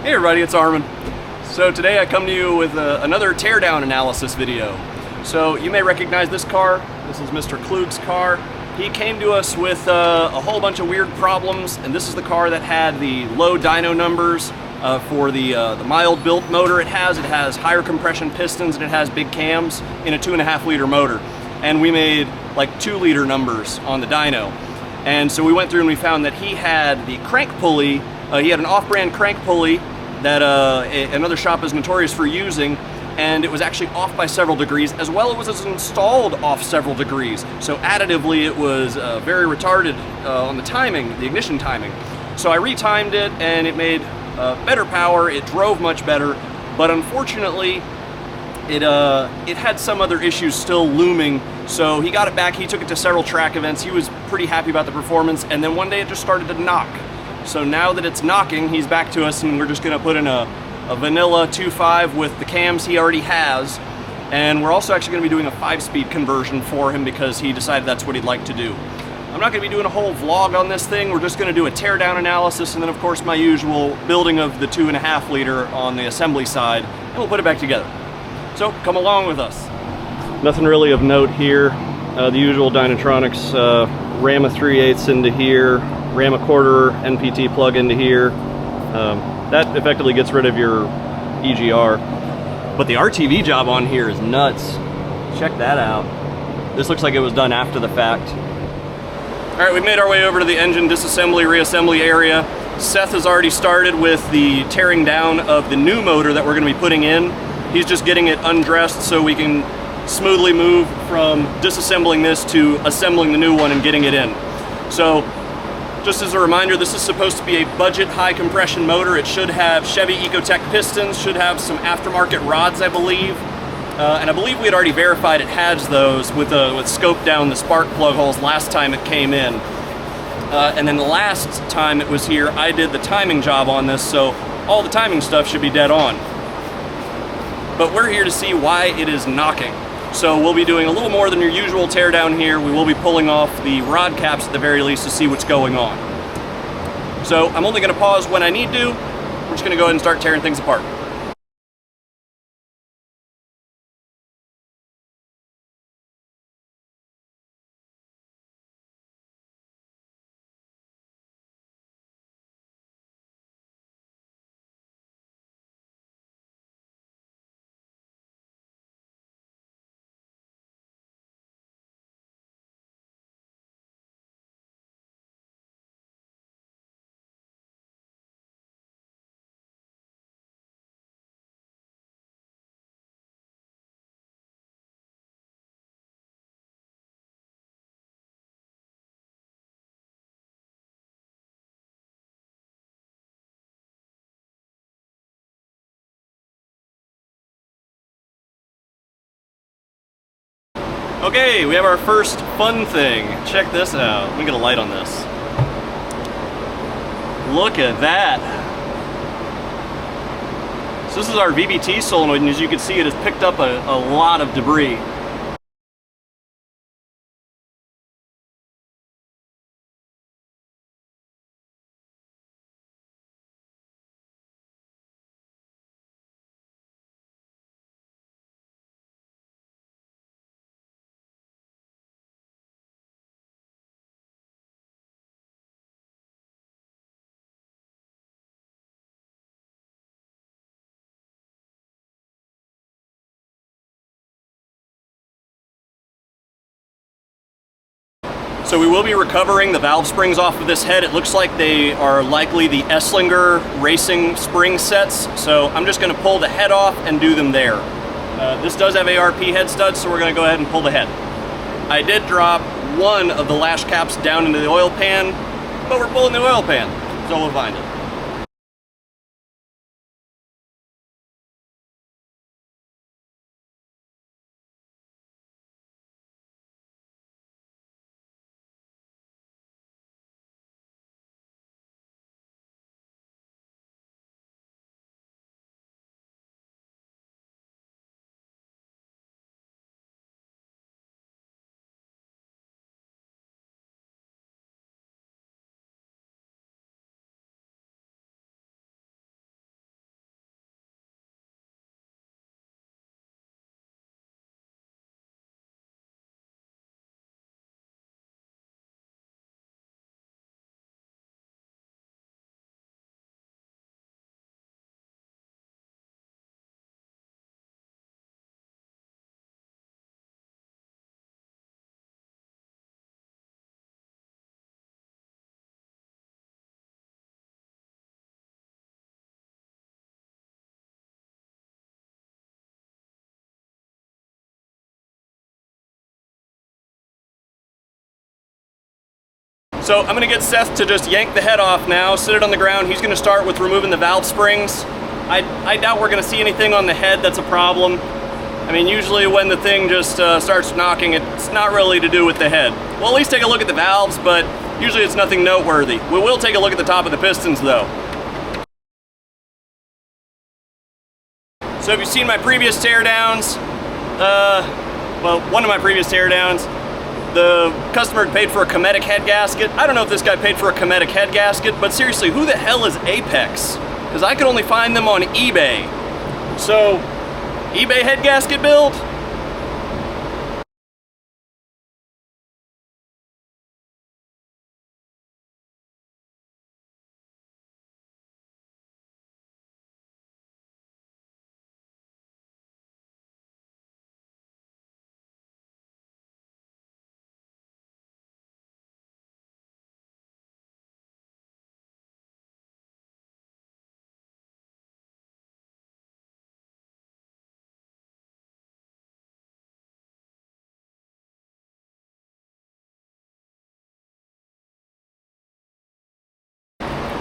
Hey everybody, it's Armin. So today I come to you with another teardown analysis video. So you may recognize this car. This is Mr. Klug's car. He came to us with a whole bunch of weird problems, and this is the car that had the low dyno numbers for the mild built motor it has. It has higher compression pistons and it has big cams in a 2.5 liter motor. And we made like 2 liter numbers on the dyno. And so we went through and we found that he had the crank pulley. He had an off-brand crank pulley that another shop is notorious for using, and it was actually off by several degrees, as well it was installed off several degrees. So additively it was very retarded on the timing, the ignition timing. So I retimed it and it made better power, it drove much better, but unfortunately it had some other issues still looming. So he got it back, he took it to several track events, he was pretty happy about the performance, and then one day it just started to knock. So now that it's knocking, he's back to us and we're just gonna put in a vanilla 2.5 with the cams he already has. And we're also actually gonna be doing a 5-speed conversion for him because he decided that's what he'd like to do. I'm not gonna be doing a whole vlog on this thing. We're just gonna do a teardown analysis and then of course my usual building of the 2.5 liter on the assembly side, and we'll put it back together. So come along with us. Nothing really of note here. The usual Dynatronics, ram a 3/8 into here, ram a 1/4 NPT plug into here. That effectively gets rid of your EGR. But the RTV job on here is nuts. Check that out. This looks like it was done after the fact. All right, we made our way over to the engine disassembly, reassembly area. Seth has already started with the tearing down of the new motor that we're gonna be putting in. He's just getting it undressed so we can smoothly move from disassembling this to assembling the new one and getting it in. So, just as a reminder, this is supposed to be a budget high compression motor. It should have Chevy Ecotec pistons, should have some aftermarket rods, I believe. And I believe we had already verified it has those with scope down the spark plug holes last time it came in. And then the last time it was here, I did the timing job on this, so all the timing stuff should be dead on. But we're here to see why it is knocking. So we'll be doing a little more than your usual teardown here. We will be pulling off the rod caps at the very least to see what's going on. So I'm only gonna pause when I need to. We're just gonna go ahead and start tearing things apart. Okay, we have our first fun thing. Check this out. Let me get a light on this. Look at that. So this is our VBT solenoid, and as you can see, it has picked up a lot of debris. So we will be recovering the valve springs off of this head. It looks like they are likely the Esslinger racing spring sets. So I'm just gonna pull the head off and do them there. This does have ARP head studs, so we're gonna go ahead and pull the head. I did drop one of the lash caps down into the oil pan, but we're pulling the oil pan, so we'll find it. So I'm gonna get Seth to just yank the head off now, sit it on the ground. He's gonna start with removing the valve springs. I doubt we're gonna see anything on the head that's a problem. I mean, usually when the thing just starts knocking, it's not really to do with the head. We'll at least take a look at the valves, but usually it's nothing noteworthy. We will take a look at the top of the pistons though. So if you've seen my previous teardowns, well, one of my previous teardowns, the customer had paid for a Cometic head gasket. I don't know if this guy paid for a Cometic head gasket, but seriously, who the hell is Apex? Because I could only find them on eBay. So, eBay head gasket build?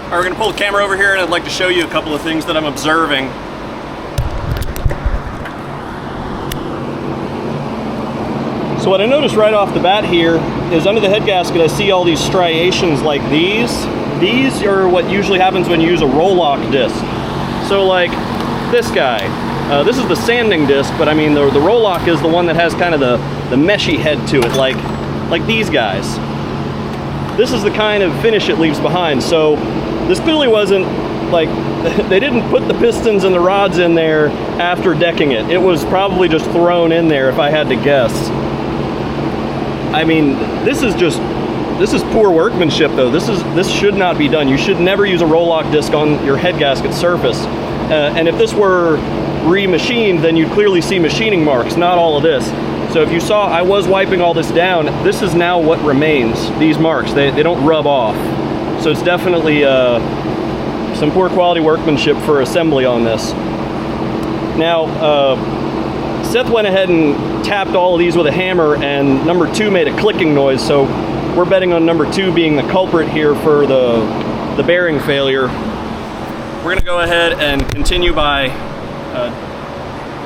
All right, we're gonna pull the camera over here and I'd like to show you a couple of things that I'm observing. So what I noticed right off the bat here is under the head gasket I see all these striations like these. These are what usually happens when you use a roloc disc. So like this guy, this is the sanding disc, but I mean the roloc is the one that has kind of the meshy head to it, like these guys. This is the kind of finish it leaves behind. So this clearly wasn't like, they didn't put the pistons and the rods in there after decking it. It was probably just thrown in there if I had to guess. I mean, this is poor workmanship though. This should not be done. You should never use a roloc disc on your head gasket surface. And if this were remachined, then you'd clearly see machining marks, not all of this. So if you saw, I was wiping all this down. This is now what remains, these marks. They don't rub off. So it's definitely some poor quality workmanship for assembly on this. Now, Seth went ahead and tapped all of these with a hammer, and number 2 made a clicking noise. So we're betting on number 2 being the culprit here for the bearing failure. We're gonna go ahead and continue by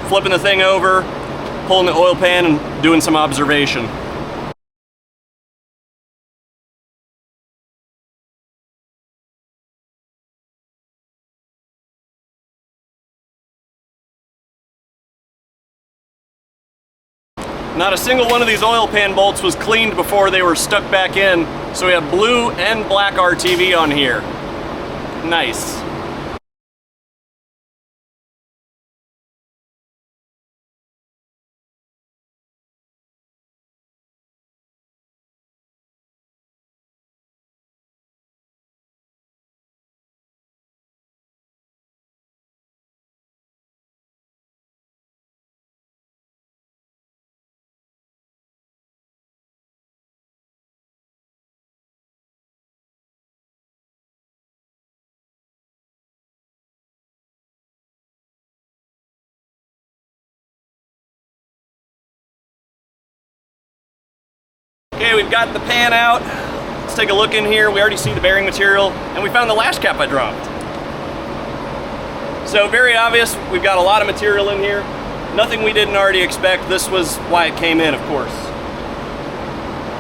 flipping the thing over, pulling the oil pan and doing some observation. Not a single one of these oil pan bolts was cleaned before they were stuck back in, so we have blue and black RTV on here. Nice. Okay, we've got the pan out. Let's take a look in here. We already see the bearing material, and we found the lash cap I dropped. So very obvious, we've got a lot of material in here. Nothing we didn't already expect. This was why it came in, of course.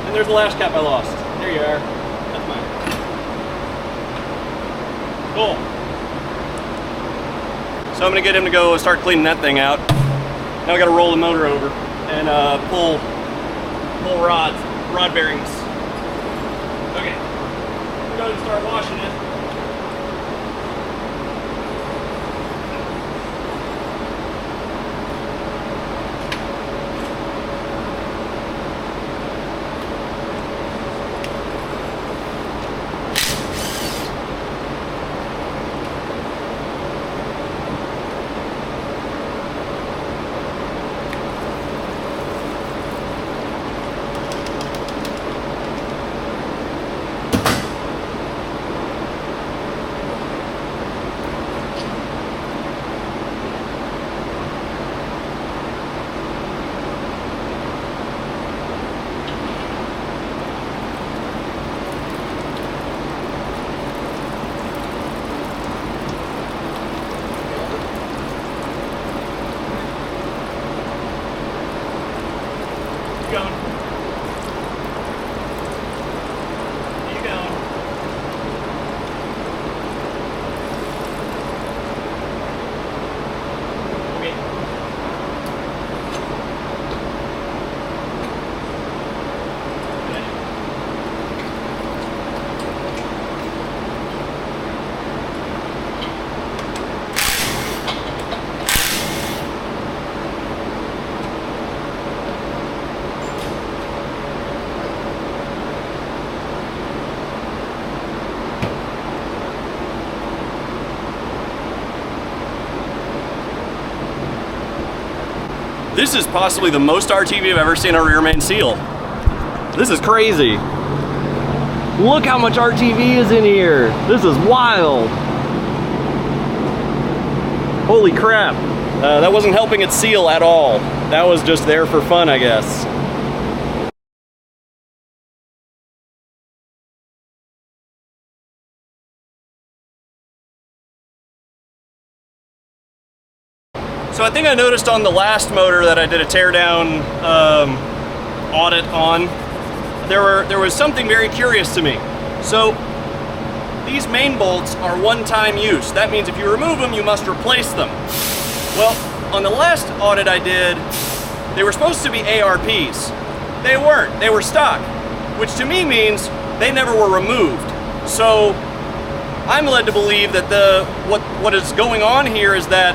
And there's the lash cap I lost. There you are. That's mine. Cool. So I'm gonna get him to go start cleaning that thing out. Now I gotta roll the motor over and pull rod bearings. Okay, we're going to start washing it. This is possibly the most RTV I've ever seen a rear main seal. This is crazy. Look how much RTV is in here. This is wild. Holy crap. That wasn't helping it seal at all. That was just there for fun, I guess. So I think I noticed on the last motor that I did a teardown audit on, there was something very curious to me. So these main bolts are one-time use. That means if you remove them, you must replace them. Well, on the last audit I did, they were supposed to be ARPs. They weren't. They were stock, which to me means they never were removed. So I'm led to believe that what is going on here is that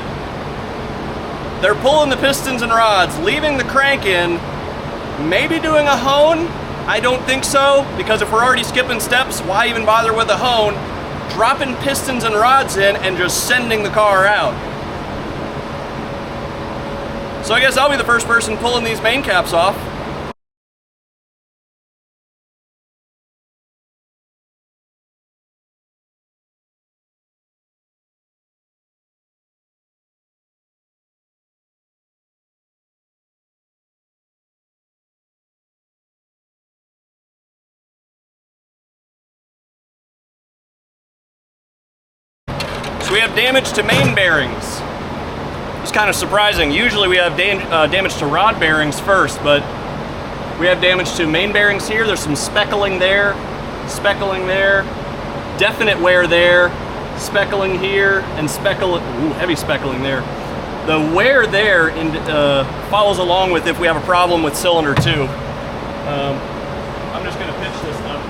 they're pulling the pistons and rods, leaving the crank in, maybe doing a hone. I don't think so, because if we're already skipping steps, why even bother with a hone? Dropping pistons and rods in and just sending the car out. So I guess I'll be the first person pulling these main caps off. So we have damage to main bearings. It's kind of surprising. Usually we have damage to rod bearings first, but we have damage to main bearings here. There's some speckling there, definite wear there, speckling here, and heavy speckling there. The wear there follows along with if we have a problem with cylinder 2. I'm just going to pitch this up.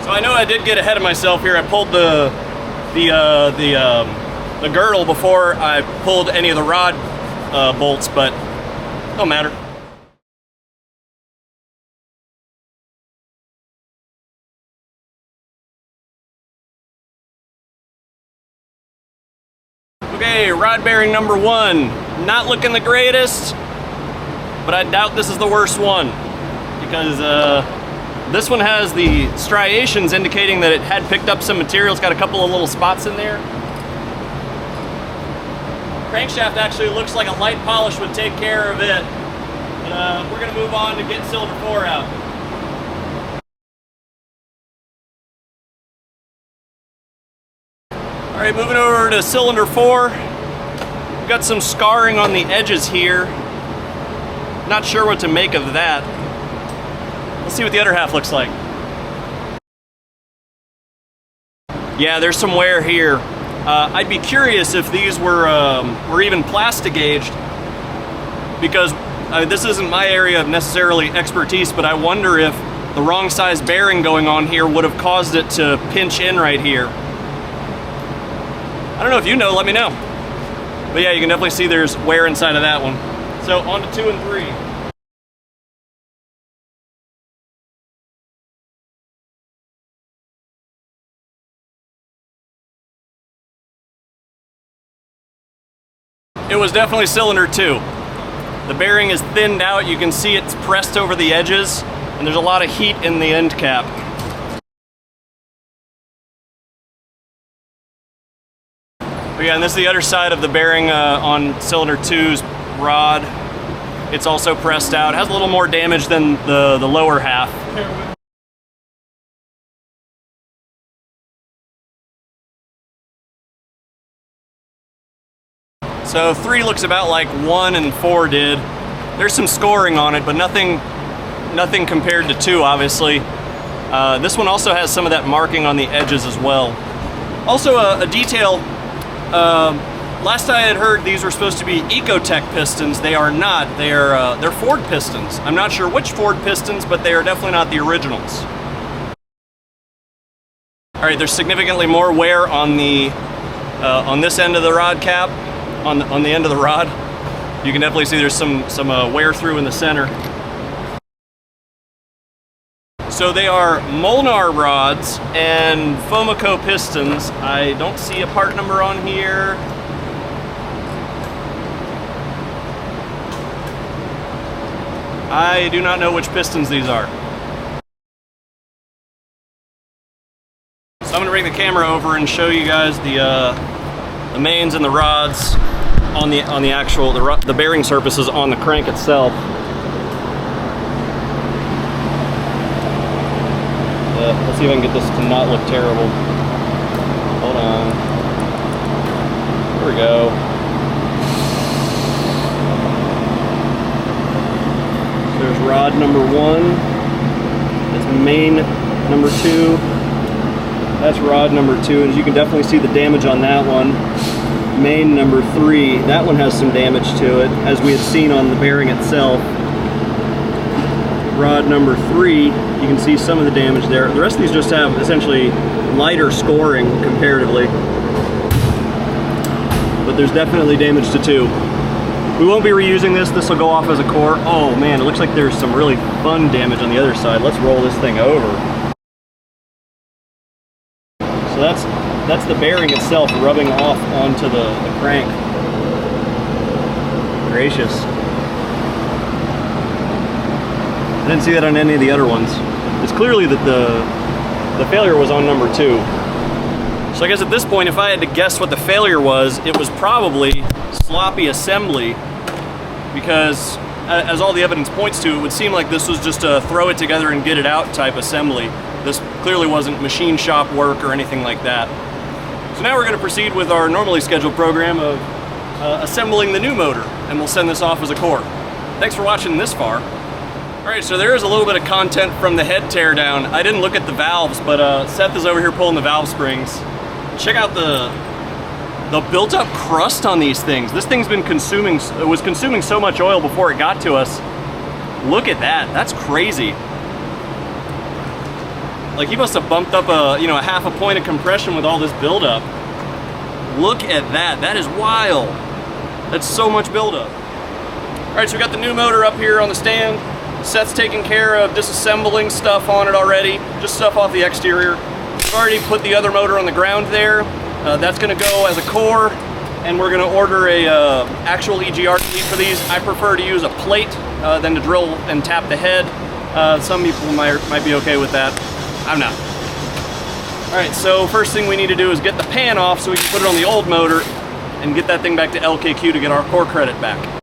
So I know I did get ahead of myself here. I pulled the girdle before I pulled any of the rod bolts, but don't matter. Okay, rod bearing number 1. Not looking the greatest, but I doubt this is the worst one, because this one has the striations indicating that it had picked up some material. It's got a couple of little spots in there. Crankshaft actually looks like a light polish would take care of it. But we're going to move on to get cylinder 4 out. All right, moving over to cylinder 4. We've got some scarring on the edges here. Not sure what to make of that. Let's see what the other half looks like. Yeah, there's some wear here. I'd be curious if these were even plastic aged, because this isn't my area of necessarily expertise, but I wonder if the wrong size bearing going on here would have caused it to pinch in right here. I don't know if you know, let me know. But yeah, you can definitely see there's wear inside of that one. So on to 2 and 3. It was definitely cylinder 2. The bearing is thinned out. You can see it's pressed over the edges, and there's a lot of heat in the end cap. But yeah, and this is the other side of the bearing on cylinder 2's rod. It's also pressed out. It has a little more damage than the lower half. So 3 looks about like 1 and 4 did. There's some scoring on it, but nothing compared to 2, obviously. This one also has some of that marking on the edges as well. Also a detail, last I had heard these were supposed to be Ecotech pistons. They are not. They're Ford pistons. I'm not sure which Ford pistons, but they are definitely not the originals. All right, there's significantly more wear on this end of the rod cap. On the end of the rod, you can definitely see there's some wear through in the center. So they are Molnar rods and Fomico pistons. I don't see a part number on here. I do not know which pistons these are. So I'm gonna bring the camera over and show you guys the mains and the rods on the actual the bearing surfaces on the crank itself. Let's see if I can get this to not look terrible. Hold on. There we go. So there's rod number 1. That's main number 2. That's rod number 2, and as you can definitely see the damage on that one. Main number 3, that one has some damage to it, as we had seen on the bearing itself. Rod number 3, you can see some of the damage there. The rest of these just have essentially lighter scoring comparatively. But there's definitely damage to 2. We won't be reusing this. This will go off as a core. Oh man, it looks like there's some really fun damage on the other side. Let's roll this thing over. So that's the bearing itself rubbing off onto the crank. Gracious. I didn't see that on any of the other ones. It's clearly that the failure was on number 2. So I guess at this point, if I had to guess what the failure was, it was probably sloppy assembly, because as all the evidence points to, it would seem like this was just a throw it together and get it out type assembly. This clearly wasn't machine shop work or anything like that. So now we're going to proceed with our normally scheduled program of assembling the new motor, and we'll send this off as a core. Thanks for watching this far. Alright, so there is a little bit of content from the head teardown. I didn't look at the valves, but Seth is over here pulling the valve springs. Check out the built-up crust on these things. This thing's been was consuming so much oil before it got to us. Look at that. That's crazy. Like, he must have bumped up a half a point of compression with all this buildup. Look at that. That is wild. That's so much buildup. Alright, so we got the new motor up here on the stand. Seth's taking care of disassembling stuff on it already, just stuff off the exterior. We've already put the other motor on the ground there. That's going to go as a core, and we're going to order a actual EGR sleeve for these. I prefer to use a plate than to drill and tap the head. Some people might be okay with that. I'm not. Alright, so first thing we need to do is get the pan off so we can put it on the old motor and get that thing back to LKQ to get our core credit back.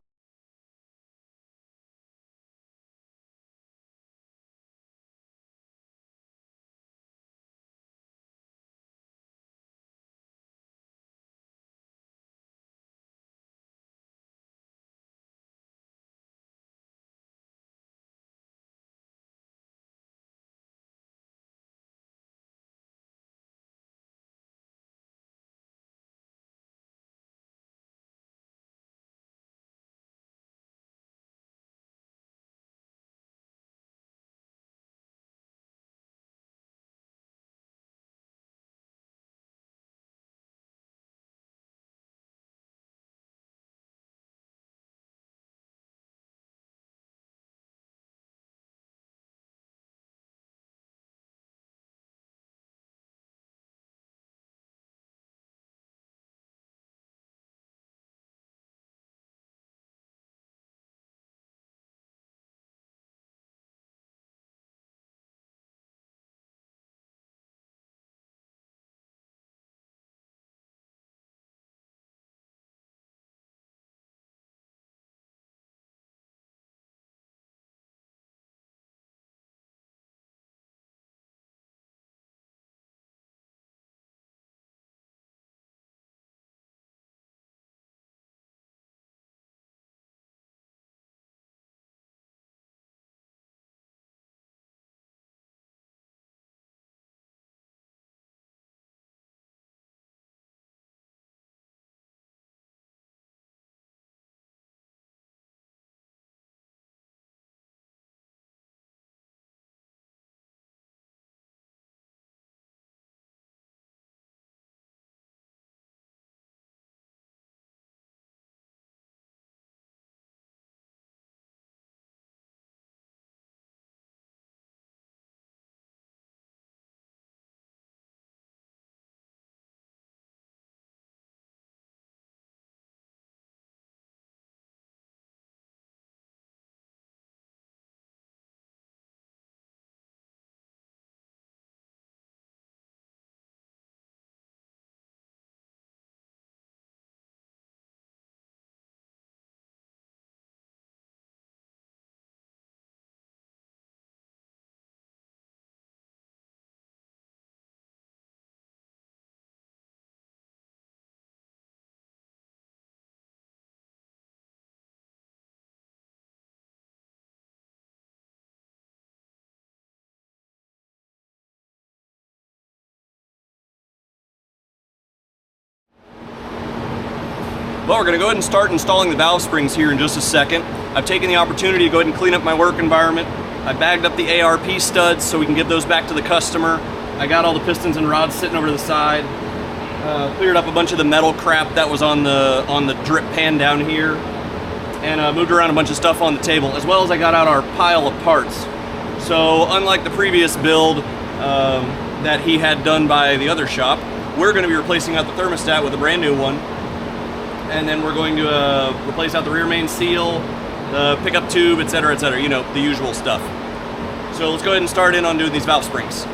Well, we're going to go ahead and start installing the valve springs here in just a second. I've taken the opportunity to go ahead and clean up my work environment. I bagged up the ARP studs so we can give those back to the customer. I got all the pistons and rods sitting over to the side. Cleared up a bunch of the metal crap that was on the drip pan down here, and moved around a bunch of stuff on the table, as well as I got out our pile of parts. So unlike the previous build that he had done by the other shop, we're going to be replacing out the thermostat with a brand new one. And then we're going to replace out the rear main seal, the pickup tube, etc., you know, the usual stuff. So let's go ahead and start in on doing these valve springs.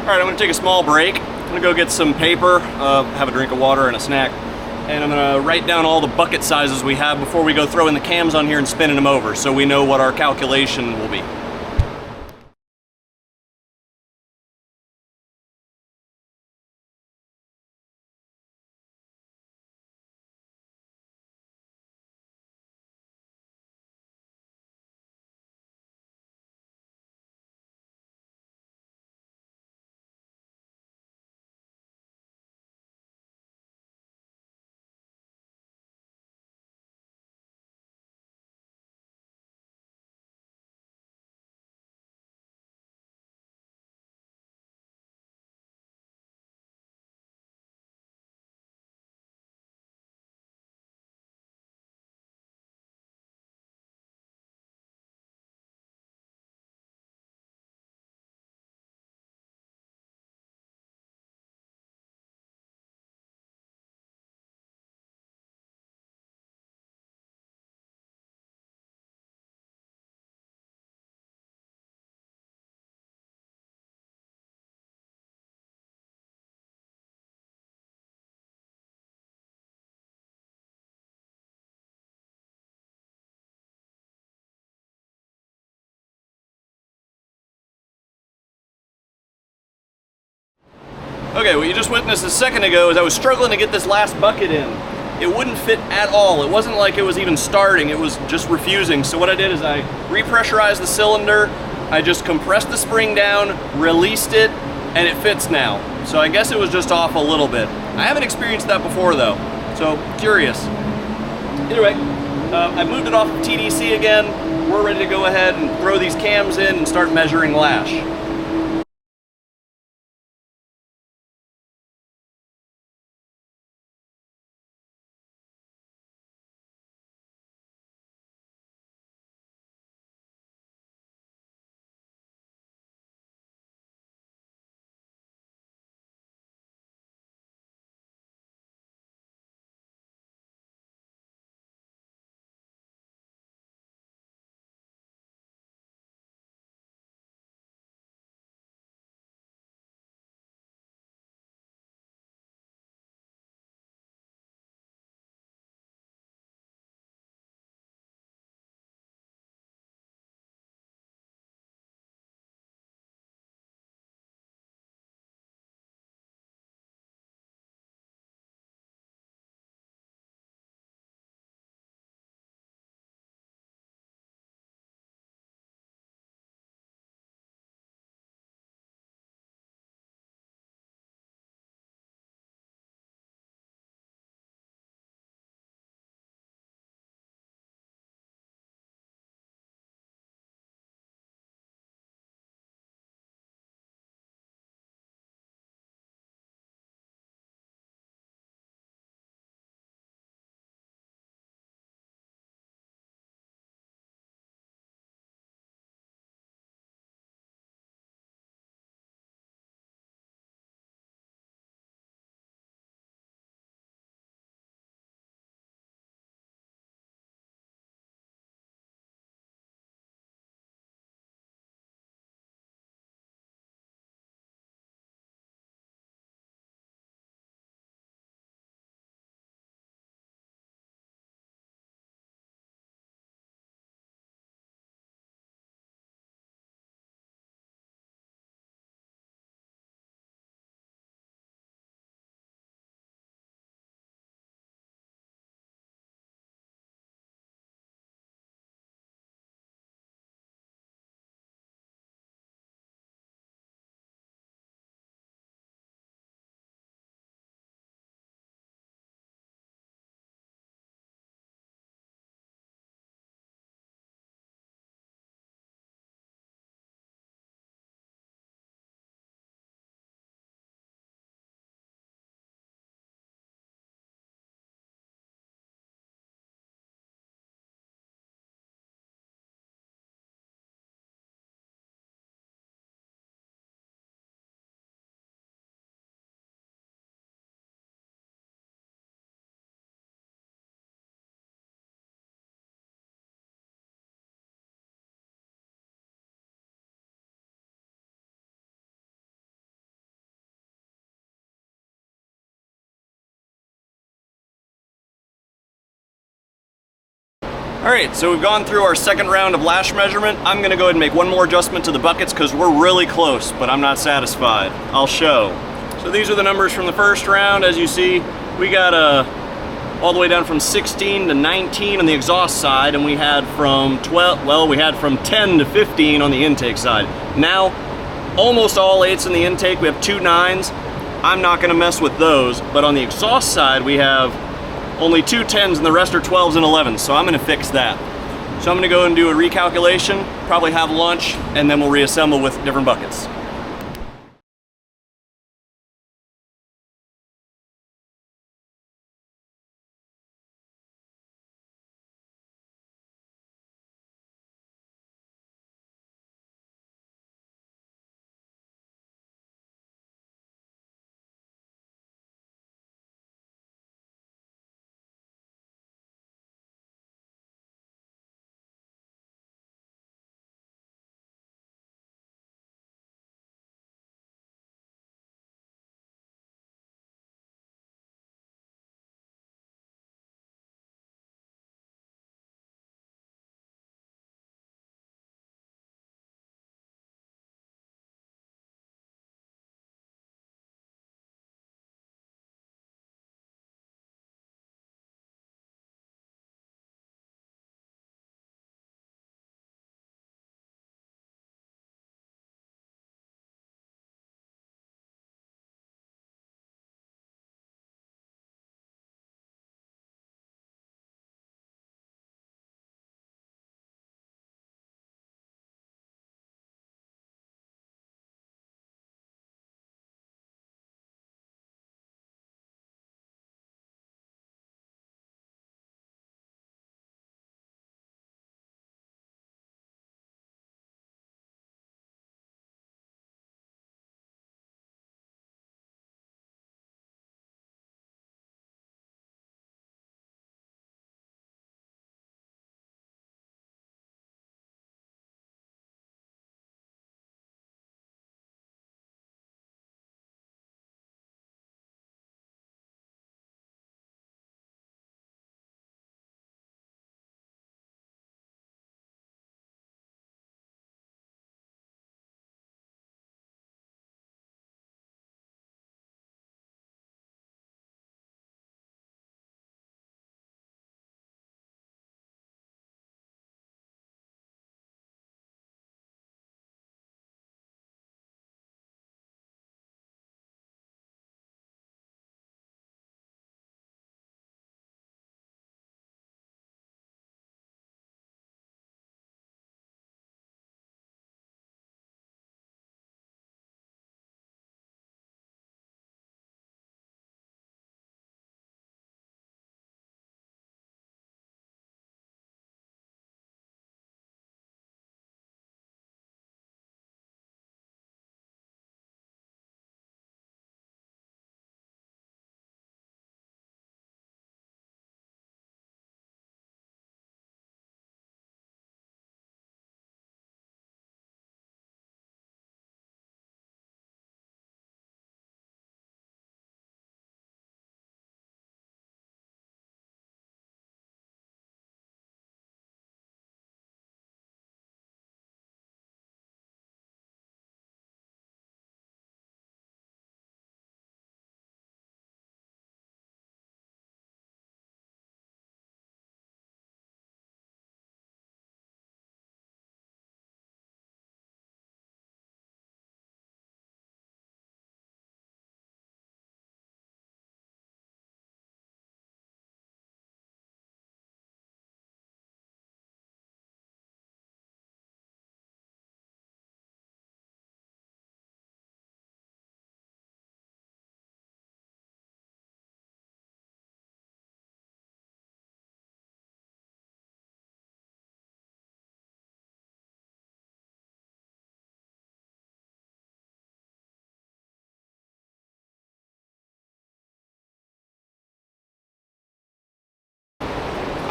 All right, I'm gonna take a small break. I'm gonna go get some paper, have a drink of water and a snack, and I'm gonna write down all the bucket sizes we have before we go throwing the cams on here and spinning them over so we know what our calculation will be. Okay, what you just witnessed a second ago is I was struggling to get this last bucket in. It wouldn't fit at all. It wasn't like it was even starting, it was just refusing. So what I did is I repressurized the cylinder, I just compressed the spring down, released it, and it fits now. So I guess it was just off a little bit. I haven't experienced that before though, so curious. Either way, I moved it off of TDC again. We're ready to go ahead and throw these cams in and start measuring lash. Alright, so we've gone through our second round of lash measurement. I'm gonna go ahead and make one more adjustment to the buckets because we're really close, but I'm not satisfied. I'll show. So these are the numbers from the first round. As you see, we got all the way down from 16 to 19 on the exhaust side, and we had from 10 to 15 on the intake side. Now, almost all 8s in the intake. We have 2 9s. I'm not gonna mess with those, but on the exhaust side, we have only 2 10s and the rest are 12s and 11s, so I'm gonna fix that. So I'm gonna go and do a recalculation, probably have lunch, and then we'll reassemble with different buckets.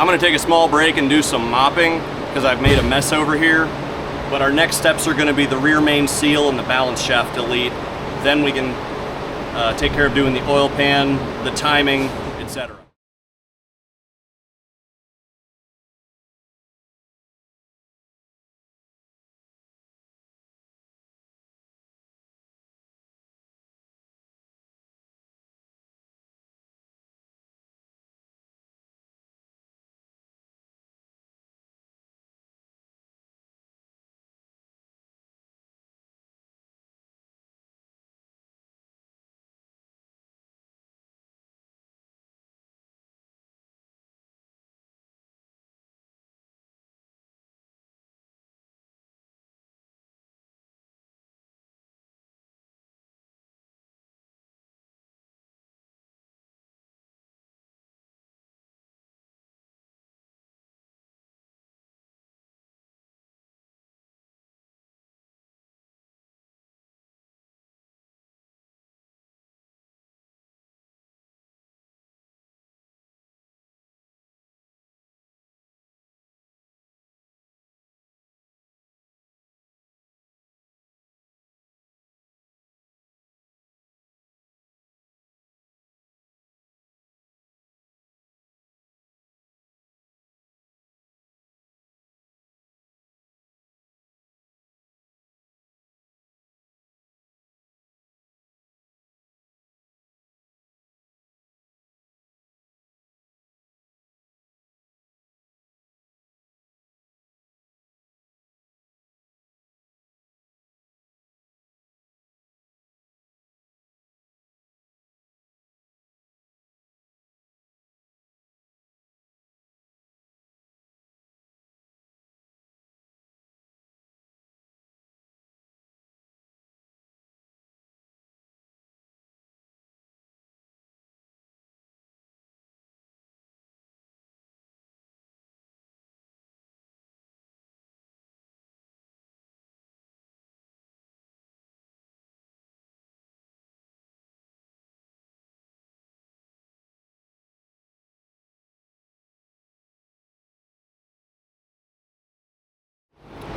I'm gonna take a small break and do some mopping because I've made a mess over here. But our next steps are gonna be the rear main seal and the balance shaft delete. Then we can take care of doing the oil pan, the timing, etc.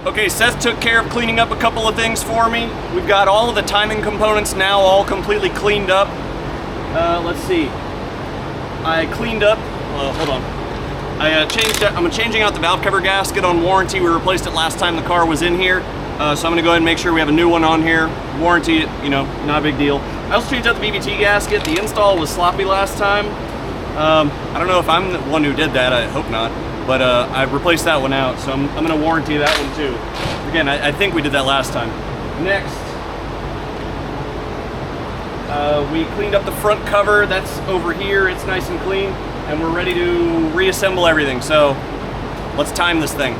Okay, Seth took care of cleaning up a couple of things for me. We've got all of the timing components now all completely cleaned up. Let's see. I cleaned up, hold on. I'm changing out the valve cover gasket on warranty. We replaced it last time the car was in here. So I'm gonna go ahead and make sure we have a new one on here. Warranty, you know, not a big deal. I also changed out the BBT gasket. The install was sloppy last time. I don't know if I'm the one who did that, I hope not. But I replaced that one out, so I'm gonna warranty that one too. Again, I think we did that last time. Next, we cleaned up the front cover. That's over here, it's nice and clean, and we're ready to reassemble everything. So let's time this thing.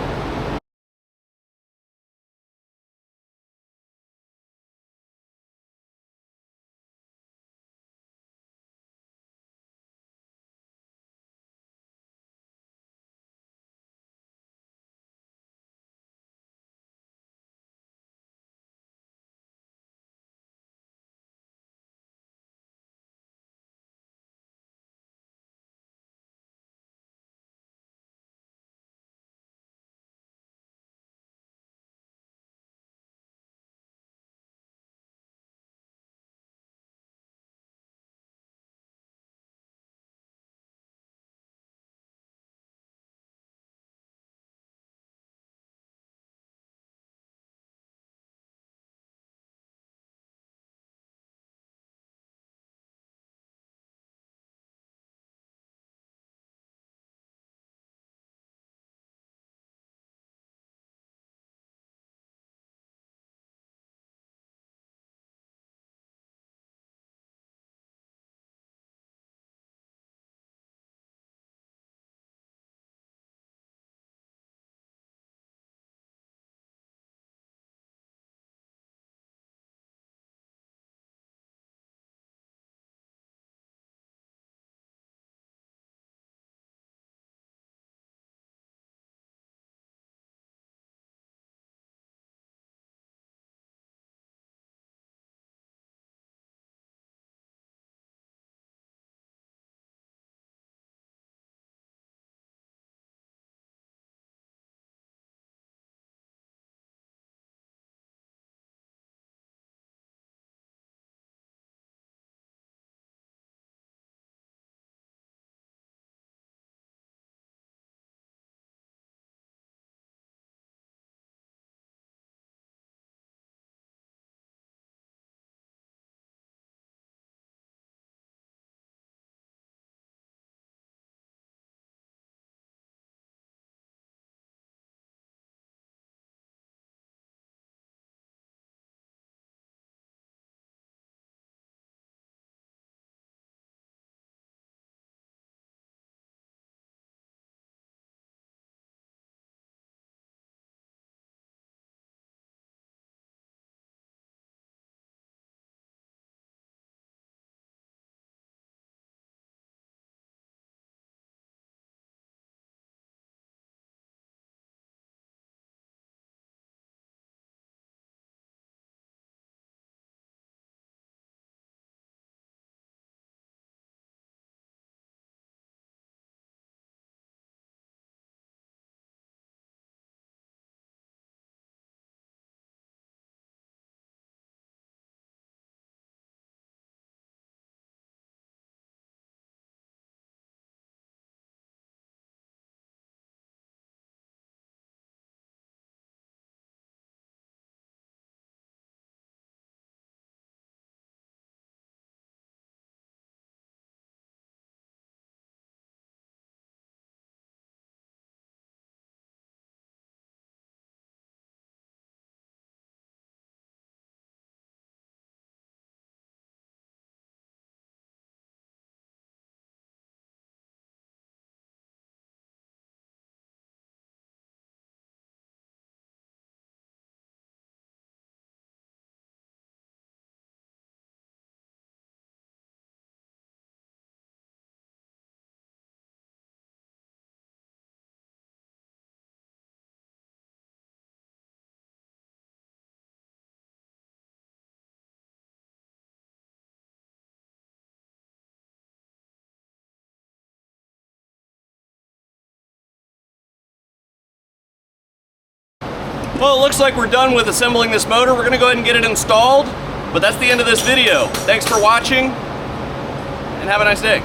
Well, it looks like we're done with assembling this motor. We're gonna go ahead and get it installed, but that's the end of this video. Thanks for watching, and have a nice day.